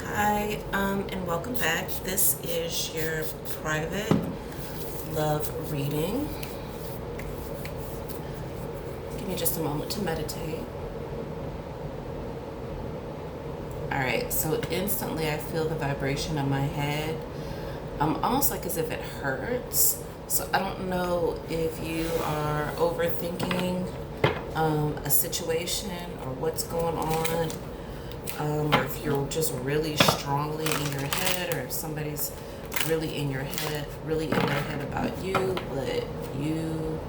Hi, and welcome back. This is your private love reading. Give me just a moment to meditate. All right, so instantly I feel the vibration in my head, almost like as if it hurts. So I don't know if you are overthinking a situation or what's going on, or if you're just really strongly in your head, or if somebody's really in your head, about you, but you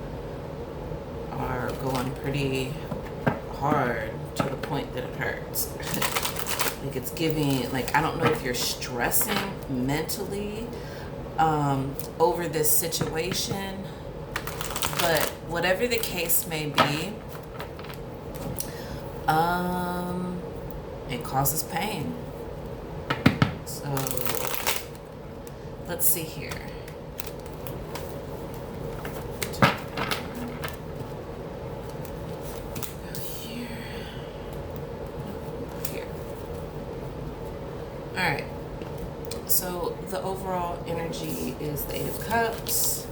are going pretty hard to the point that it hurts. Like it's giving, like, I don't know if you're stressing mentally over this situation, but whatever the case may be, it causes pain. So let's see here. Here. All right. So the overall energy is the Eight of Cups.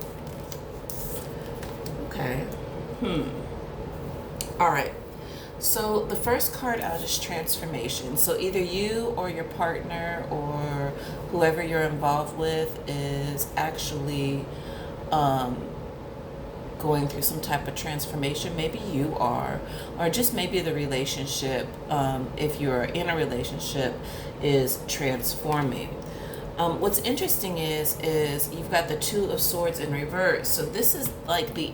Okay. All right. So the first card out is transformation. So either you or your partner or whoever you're involved with is actually going through some type of transformation. Maybe you are, or just maybe the relationship, if you're in a relationship, is transforming. What's interesting is you've got the Two of Swords in reverse. So this is like the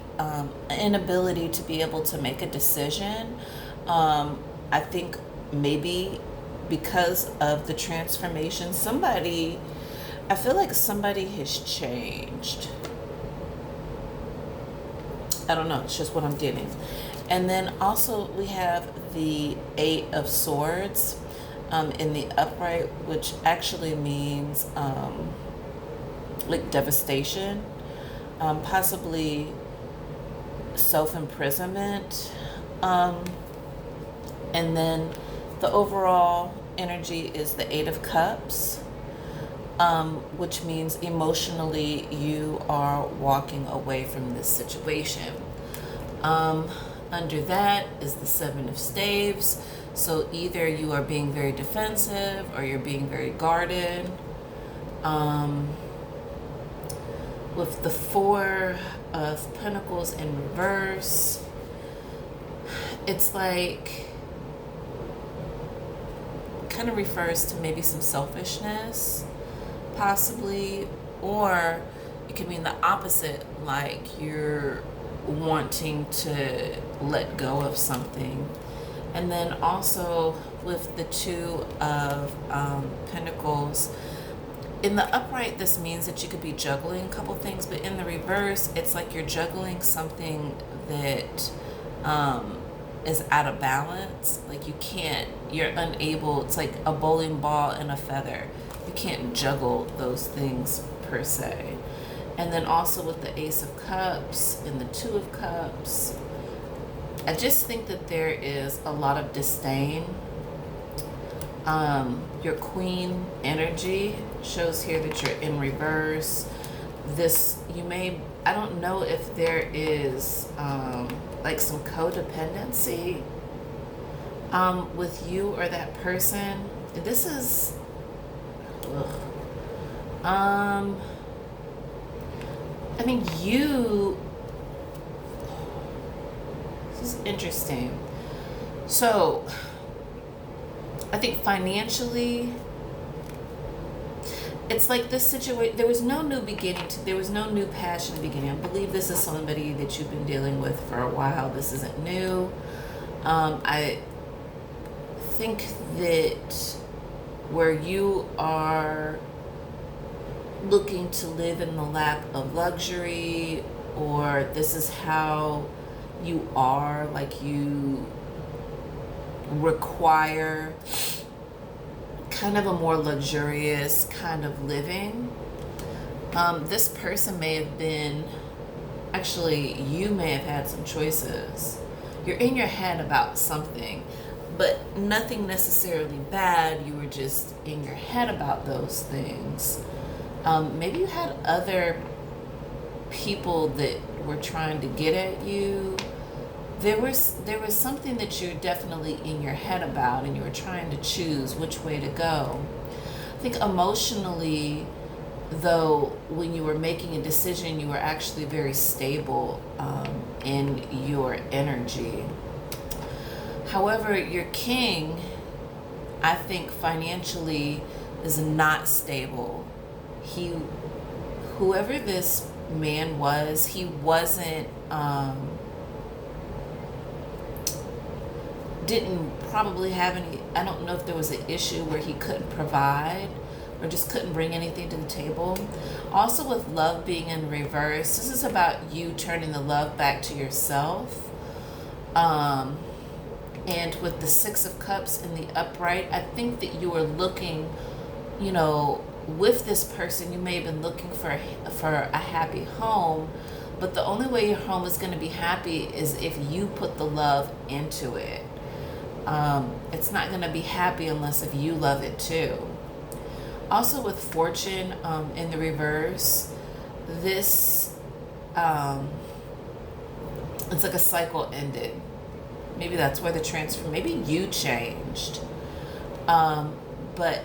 inability to be able to make a decision. I think maybe because of the transformation, I feel like somebody has changed. I don't know, it's just what I'm getting. And then also we have the Eight of Swords in the upright, which actually means like devastation, possibly self-imprisonment. And then the overall energy is the Eight of Cups, which means emotionally you are walking away from this situation. Under that is the Seven of Staves. So either you are being very defensive or you're being very guarded. With the Four of Pentacles in reverse, it's like, kind of refers to maybe some selfishness, possibly, or it could mean the opposite, like you're wanting to let go of something. And then also with the Two of Pentacles, in the upright, this means that you could be juggling a couple things, but in the reverse, it's like you're juggling something that is out of balance. Like you're unable, it's like a bowling ball and a feather. You can't juggle those things per se. And then also with the Ace of Cups and the Two of Cups, I just think that there is a lot of disdain. Your Queen energy shows here that you're in reverse. I don't know if there is like some codependency with you or that person. This is, I mean, this is interesting. So I think financially, it's like this situation, there was no new beginning, there was no new passion in the beginning. I believe this is somebody that you've been dealing with for a while. This isn't new. I think that where you are looking to live in the lap of luxury, or this is how you are, like you require kind of a more luxurious kind of living. This person may have been, actually, you may have had some choices. You're in your head about something, but nothing necessarily bad. You were just in your head about those things. Maybe you had other people that were trying to get at you. There was something that you're definitely in your head about, and you were trying to choose which way to go. I think emotionally, though, when you were making a decision, you were actually very stable in your energy. However, your king, I think financially, is not stable. He, whoever this man was, he wasn't, didn't probably have any, I don't know if there was an issue where he couldn't provide or just couldn't bring anything to the table. Also, with love being in reverse, this is about you turning the love back to yourself. And with the Six of Cups in the upright, I think that you were looking, with this person, you may have been looking for a happy home, but the only way your home is going to be happy is if you put the love into it. It's not going to be happy unless if you love it too. Also, with Fortune in the reverse, this it's like a cycle ended. Maybe that's where the transfer. Maybe you changed, but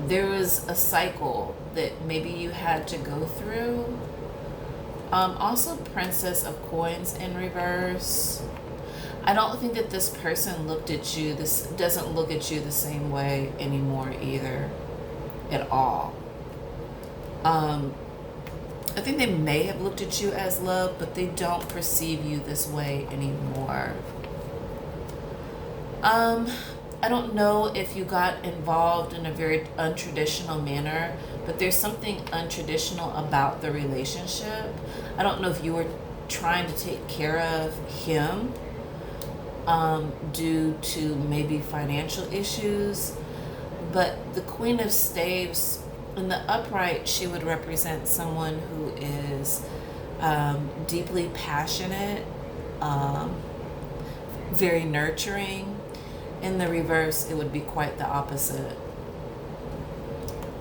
there was a cycle that maybe you had to go through. Also, Princess of Coins in reverse. I don't think that this person looked at you, this doesn't look at you the same way anymore either, at all. I think they may have looked at you as love, but they don't perceive you this way anymore. I don't know if you got involved in a very untraditional manner, but there's something untraditional about the relationship. I don't know if you were trying to take care of him due to maybe financial issues, but the Queen of Staves in the upright, she would represent someone who is deeply passionate, very nurturing. In the reverse, it would be quite the opposite.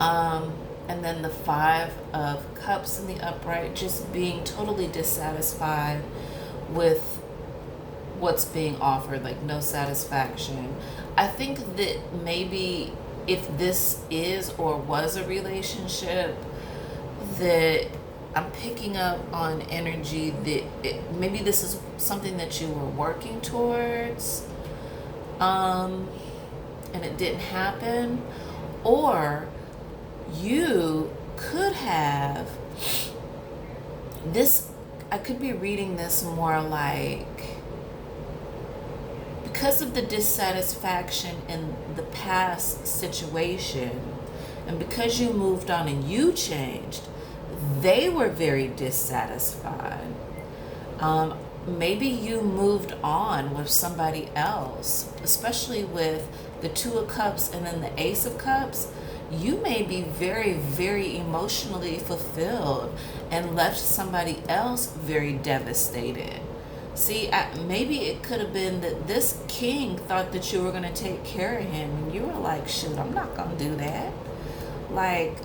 And then the Five of Cups in the upright, just being totally dissatisfied with what's being offered, like no satisfaction. I think that maybe if this is or was a relationship, that I'm picking up on energy that maybe this is something that you were working towards, and it didn't happen, or you could have this. I could be reading this more like, because of the dissatisfaction in the past situation, and because you moved on and you changed, they were very dissatisfied. Maybe you moved on with somebody else, especially with the Two of Cups and then the Ace of Cups. You may be very, very emotionally fulfilled and left somebody else very devastated. See, maybe it could have been that this king thought that you were going to take care of him, and you were like, shoot, I'm not going to do that. Like,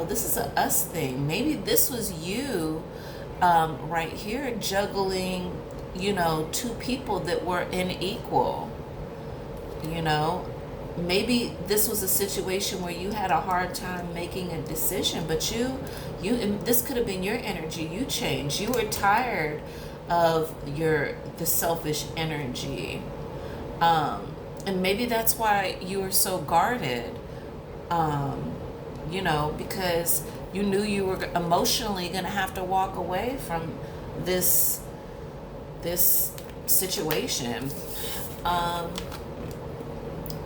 this is a us thing. Maybe this was you right here juggling, two people that were unequal. Maybe this was a situation where you had a hard time making a decision, but you this could have been your energy. You changed. You were tired of the selfish energy, and maybe that's why you were so guarded, because you knew you were emotionally going to have to walk away from this situation.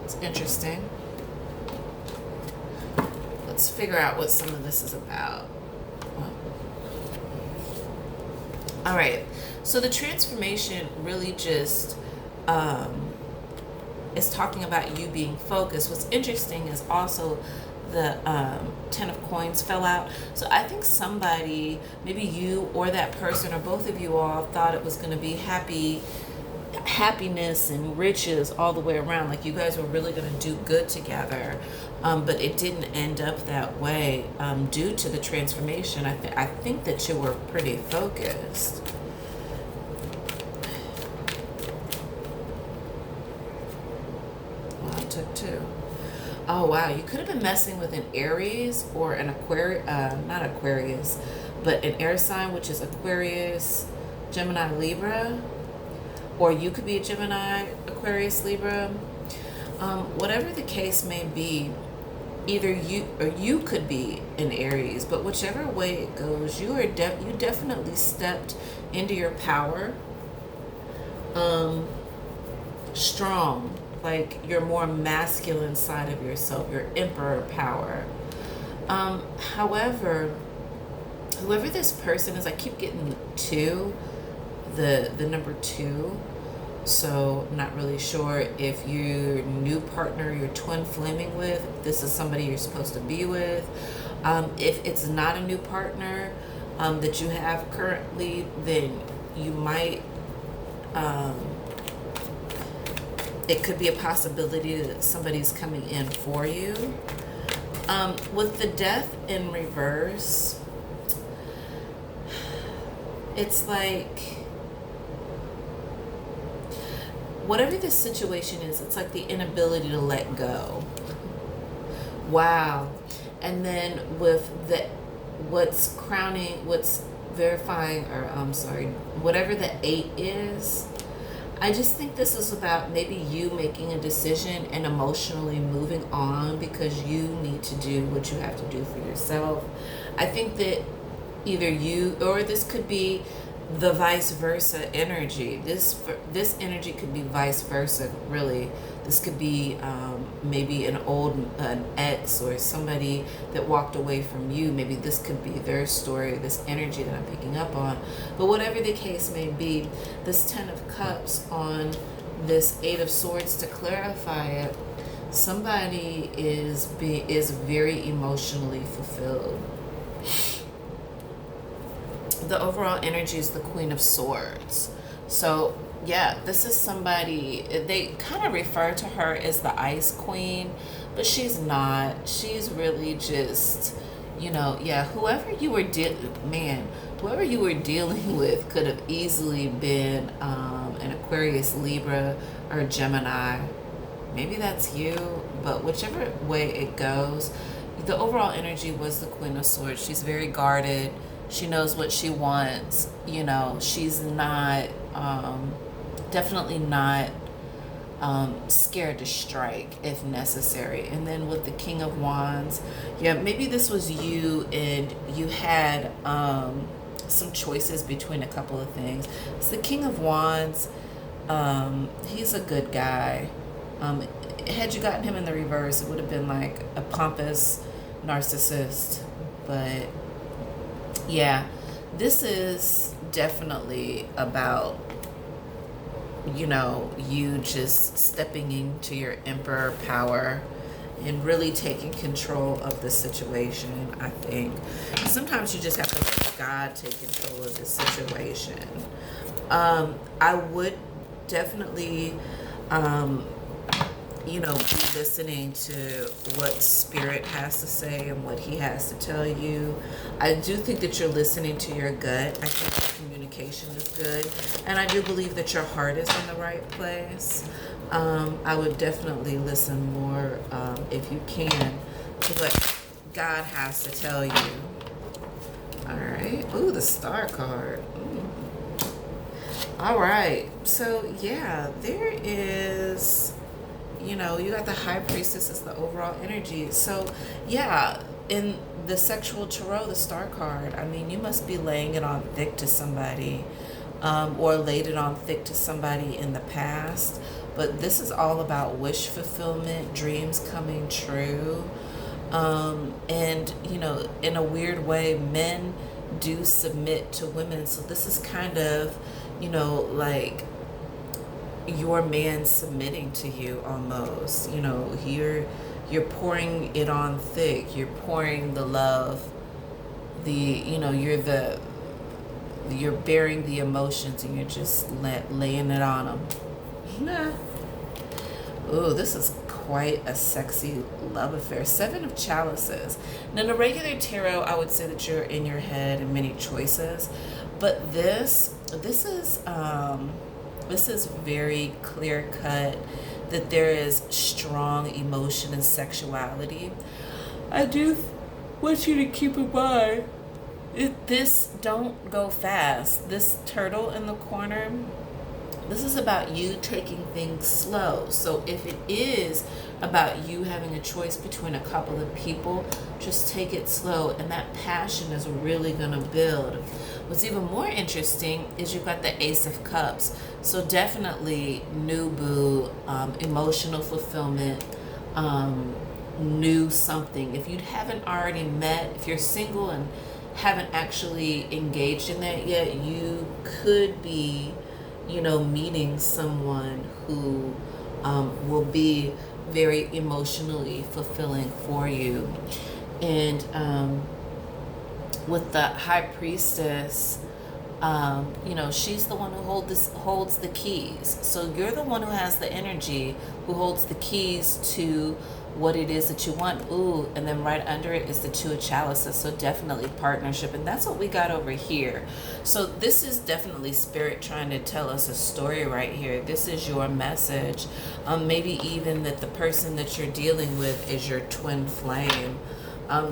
It's interesting. Let's figure out what some of this is about. All right, so the transformation really just is talking about you being focused. What's interesting is also the Ten of Coins fell out. So I think somebody, maybe you or that person or both of you all, thought it was going to be happiness and riches all the way around. Like you guys were really going to do good together. But it didn't end up that way due to the transformation. I think that you were pretty focused. Well, I took two. Oh wow, you could have been messing with an Aries or an not Aquarius, but an air sign, which is Aquarius, Gemini, Libra, or you could be a Gemini, Aquarius, Libra. Whatever the case may be, either you or you could be an Aries, but whichever way it goes, you definitely stepped into your power, strong, like your more masculine side of yourself, your emperor power. However, whoever this person is, I keep getting the number two. So not really sure if your new partner, your twin flaming with, this is somebody you're supposed to be with. If it's not a new partner that you have currently, then you might, it could be a possibility that somebody's coming in for you. With the death in reverse, it's like, whatever the situation is, it's like the inability to let go. Wow. And then with what's verifying, or whatever the 8 is, I just think this is about maybe you making a decision and emotionally moving on because you need to do what you have to do for yourself. I think that either you, or this could be the vice versa energy. This energy could be vice versa, really. This could be maybe an ex or somebody that walked away from you. Maybe this could be their story, this energy that I'm picking up on. But whatever the case may be, this 10 of Cups on this 8 of Swords, to clarify it, somebody is very emotionally fulfilled. The overall energy is the Queen of Swords. So yeah, this is somebody, they kind of refer to her as the Ice Queen, but she's not. She's really just, whoever you were dealing with could have easily been an Aquarius, Libra, or Gemini. Maybe that's you, but whichever way it goes, the overall energy was the Queen of Swords. She's very guarded. She knows what she wants. She's not, definitely not scared to strike if necessary. And then with the King of Wands, maybe this was you and you had some choices between a couple of things. It's the King of Wands. He's a good guy. Had you gotten him in the reverse, it would have been like a pompous narcissist. But yeah, this is definitely about, you just stepping into your emperor power and really taking control of the situation, I think. Sometimes you just have to let God take control of the situation. I would definitely, be listening to what Spirit has to say and what he has to tell you. I do think that you're listening to your gut. I think the communication is good. And I do believe that your heart is in the right place. I would definitely listen more, if you can, to what God has to tell you. All right. Ooh, the Star card. All right. So, yeah, there is... you got the High Priestess as the overall energy. So, yeah, in the Sexual Tarot, the Star card, you must be laying it on thick to somebody, or laid it on thick to somebody in the past. But this is all about wish fulfillment, dreams coming true. And, in a weird way, men do submit to women. So this is kind of, like your man submitting to you almost. You know, you're pouring it on thick. You're pouring the love. You're bearing the emotions, and you're just laying it on them. Nah. Ooh, this is quite a sexy love affair. 7 of Chalices. Now, in a regular tarot, I would say that you're in your head and many choices, but this is very clear cut that there is strong emotion and sexuality. I do want you to keep in mind, this don't go fast. This turtle in the corner, this is about you taking things slow. So if it is about you having a choice between a couple of people, just take it slow, and that passion is really gonna build. What's even more interesting is you've got the Ace of Cups. So definitely new boo, emotional fulfillment, new something. If you haven't already met, if you're single and haven't actually engaged in that yet, you could be, meeting someone who will be very emotionally fulfilling for you. And with the High Priestess, she's the one who holds the keys. So you're the one who has the energy, who holds the keys to what it is that you want. Ooh, and then right under it is the 2 of Chalices. So definitely partnership, and that's what we got over here. So this is definitely spirit trying to tell us a story right here. This is your message. Maybe even that the person that you're dealing with is your twin flame.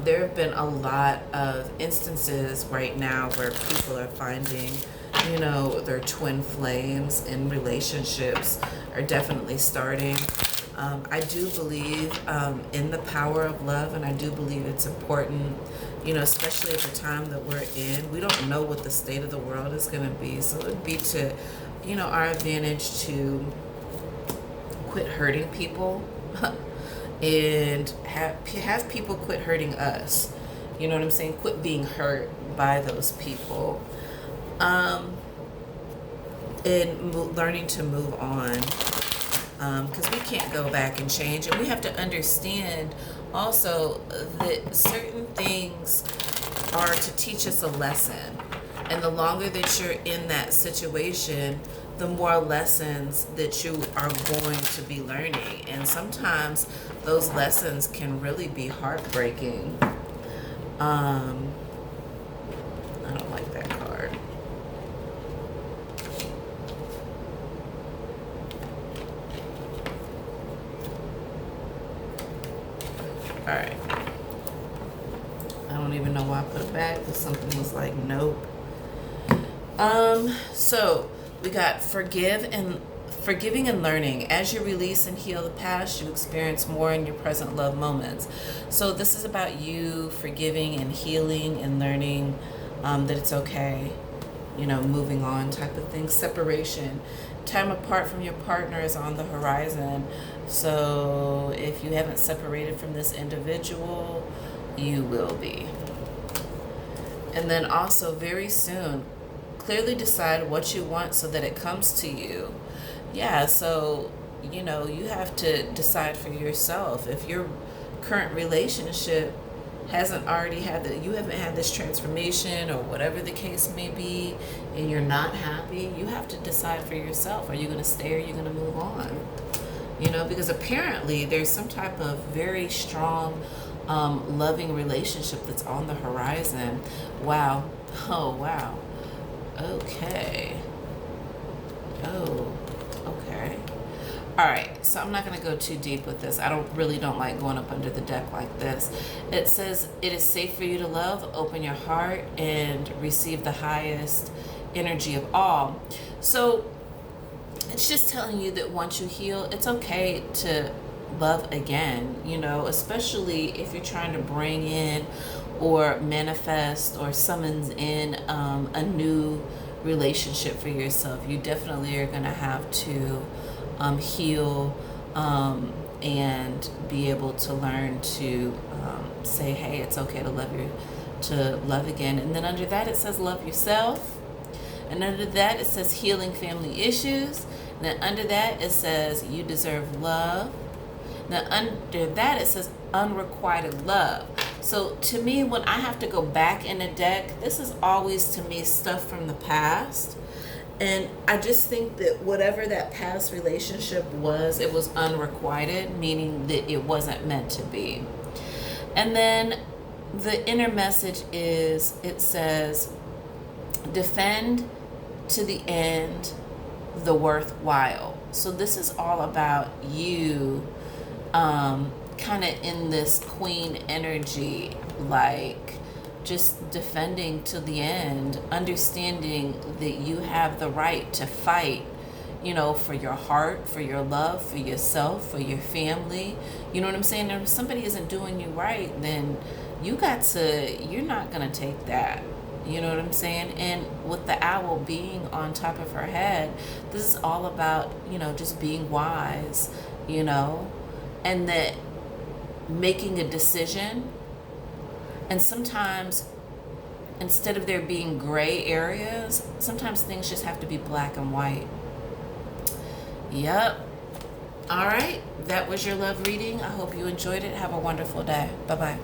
There have been a lot of instances right now where people are finding, their twin flames in relationships are definitely starting. I do believe in the power of love, and I do believe it's important, especially at the time that we're in. We don't know what the state of the world is going to be, so it would be to, our advantage to quit hurting people and have people quit hurting us. You know what I'm saying? Quit being hurt by those people. And learning to move on. Because we can't go back and change. And we have to understand also that certain things are to teach us a lesson. And the longer that you're in that situation, the more lessons that you are going to be learning. And sometimes those lessons can really be heartbreaking. I don't like that card. All right. I don't even know why I put it back, because something was like, nope. So we got forgiving and learning. As you release and heal the past, you experience more in your present love moments. So this is about you forgiving and healing and learning that it's okay, moving on type of thing. Separation. Time apart from your partner is on the horizon. So if you haven't separated from this individual, you will be. And then also very soon, clearly decide what you want so that it comes to you. Yeah, so, you have to decide for yourself. If your current relationship hasn't already you haven't had this transformation or whatever the case may be, and you're not happy, you have to decide for yourself. Are you going to stay or are you going to move on? Because apparently there's some type of very strong, loving relationship that's on the horizon. Wow. Oh, wow. Okay. Oh, okay. All right, so I'm not going to go too deep with this. I don't like going up under the deck like this. It says, it is safe for you to love, open your heart, and receive the highest energy of all. So it's just telling you that once you heal, it's okay to love again, especially if you're trying to bring in or manifest or summons in a new relationship for yourself. You definitely are going to have to heal and be able to learn to say, hey, it's okay to love again. And then under that it says love yourself. And under that it says healing family issues. Then under that, it says you deserve love. Now under that, it says unrequited love. So to me, when I have to go back in the deck, this is always to me stuff from the past. And I just think that whatever that past relationship was, it was unrequited, meaning that it wasn't meant to be. And then the inner message is, it says, defend to the end the worthwhile. So this is all about you kind of in this queen energy, like just defending to the end, understanding that you have the right to fight, you know, for your heart, for your love, for yourself, for your family. You know what I'm saying? If somebody isn't doing you right, then you're not going to take that. You know what I'm saying? And with the owl being on top of her head, this is all about, you know, just being wise, you know, and that making a decision. And sometimes, instead of there being gray areas, sometimes things just have to be black and white. Yep. All right. That was your love reading. I hope you enjoyed it. Have a wonderful day. Bye-bye.